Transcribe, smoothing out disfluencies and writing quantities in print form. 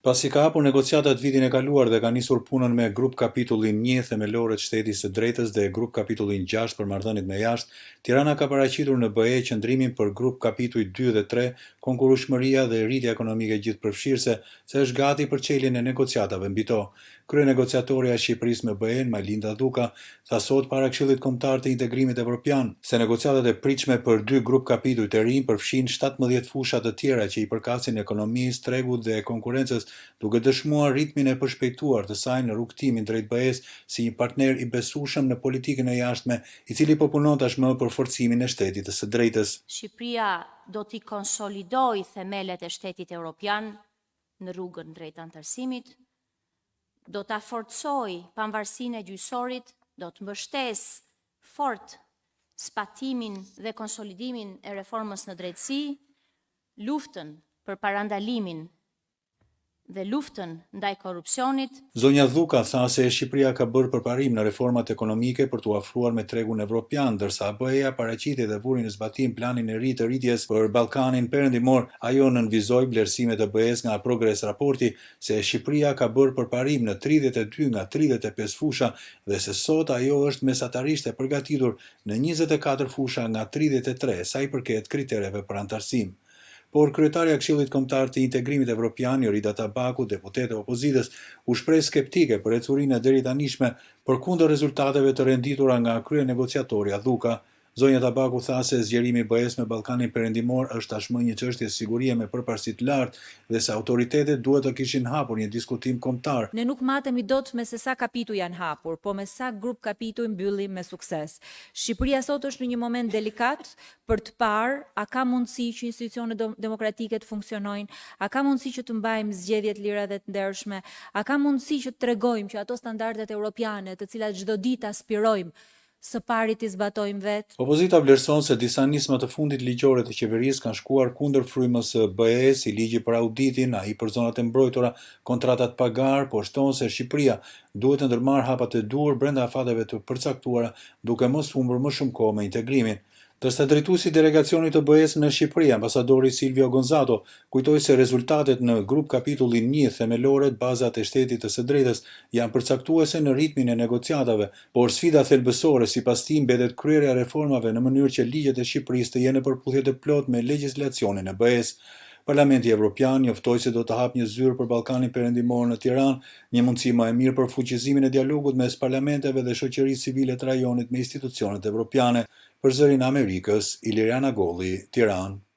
Pasi ka hapur negociatat vitin e kaluar dhe ka nisur punën me grup kapitullin 1 themelore të shtetit së drejtës dhe grup kapitullin 6 për marrëdhëniet me jashtë, Tirana ka paraqitur në BE qëndrimin për grup kapituj 2 dhe 3, konkurrueshmëria dhe rritja ekonomike gjithëpërfshirëse, se është gati për çeljen e negociatave mbi to. Kryenegociatorja e Shqipërisë me BE-n, Majlinda Dhuka, tha sot para Këshillit Kombëtar të Integrimit Evropian se negociatat e pritshme për 2 grup kapituj të rinj përfshin 17 fusha të tjera që i përkasin ekonomisë, tregut dhe konkurrencës, duke dëshmuar ritmin e përshpejtuar të saj në rrugtimin drejt BE-s si një partner i besueshëm në politikën e jashtme, i cili po punon tashmë për forcimin e shtetit të së drejtës. Shqipëria do t'i konsolidojë themelet e shtetit evropian në rrugën drejt anëtarësimit, do t'a forcojë pavarësinë e gjyqësorit, do të mbështesë fort zbatimin dhe konsolidimin e reformës në drejtësi, luftën për parandalimin dhe luftën ndaj korrupsionit. Zonja Dhuka tha se Shqipëria ka bërë përparim në reformat ekonomike për t'u afruar me tregun evropian, ndërsa BE-ja paraqiti dhe vuri në zbatim planin e ri të rritjes për Ballkanin Perëndimor. Ajo nënvizoi vlerësimet e BE-s nga Progres raporti se Shqipëria ka bërë përparim në 32 nga 35 fusha dhe se sot ajo është mesatarisht e përgatitur në 24 fusha nga 33 sa i përket kritereve për anëtarësim. Por kryetarja e Këshillit Kombëtar të Integrimit Evropian, Jorida Tabaku, deputete e opozitës, u shpreh skeptike për ecurinë e deritanishme përkundër rezultateve të renditura nga kryenegociatorja Dhuka. Zonja Tabaku tha se zgjerimi i BE-s me Ballkanin Perëndimor është tashmë një çështje sigurie me përparësi të lartë dhe se autoritetet duhet të kishin hapur një diskutim kombëtar. Ne nuk matemi dot me se sa kapituj janë hapur, po me sa grup kapituj mbyllim me sukses. Shqipëria sot është në një moment delikat për të parë a ka mundësi që institucionet demokratike të funksionojnë, a ka mundësi që të mbajmë zgjedhje të lira dhe të ndershme, a ka mundësi që të tregojmë që ato standardet europiane të cilat çdo ditë aspirojmë së pari t'i zbatojmë vetë. Opozita vlerëson se disa nisma të fundit ligjore të qeverisë kanë shkuar kundër frymës së BE-s, si ligji për auditin, ai për zonat e mbrojtura, kontratat pagar, po shton se Shqipëria duhet të ndërmarrë hapa të dur brenda afateve të përcaktuara, duke mos humbur më shumë kohë me integrimin. Ndërsa drejtuesi i delegacionit të BE-s në Shqipëri, ambasadori Silvio Gonzato, kujtoi se rezultatet në grup kapitullin 1 themelore, bazat e shtetit të së drejtës, janë përcaktuese në ritmin e negociatave, por sfida thelbësore sipas tij mbetet kryerja e reformave në mënyrë që ligjet e Shqipërisë të jenë në përputhje të plotë me legjislacionin e BE-s. Parlamenti Evropian njoftoi se do të hapë një zyrë për Ballkanin Perëndimor në Tiranë, një mundësi më e mirë për fuqizimin e dialogut mes parlamenteve dhe shoqërisë civile të rajonit me institucionet evropiane. Për Zërin e Amerikës, Iliriana Golli, Tiranë.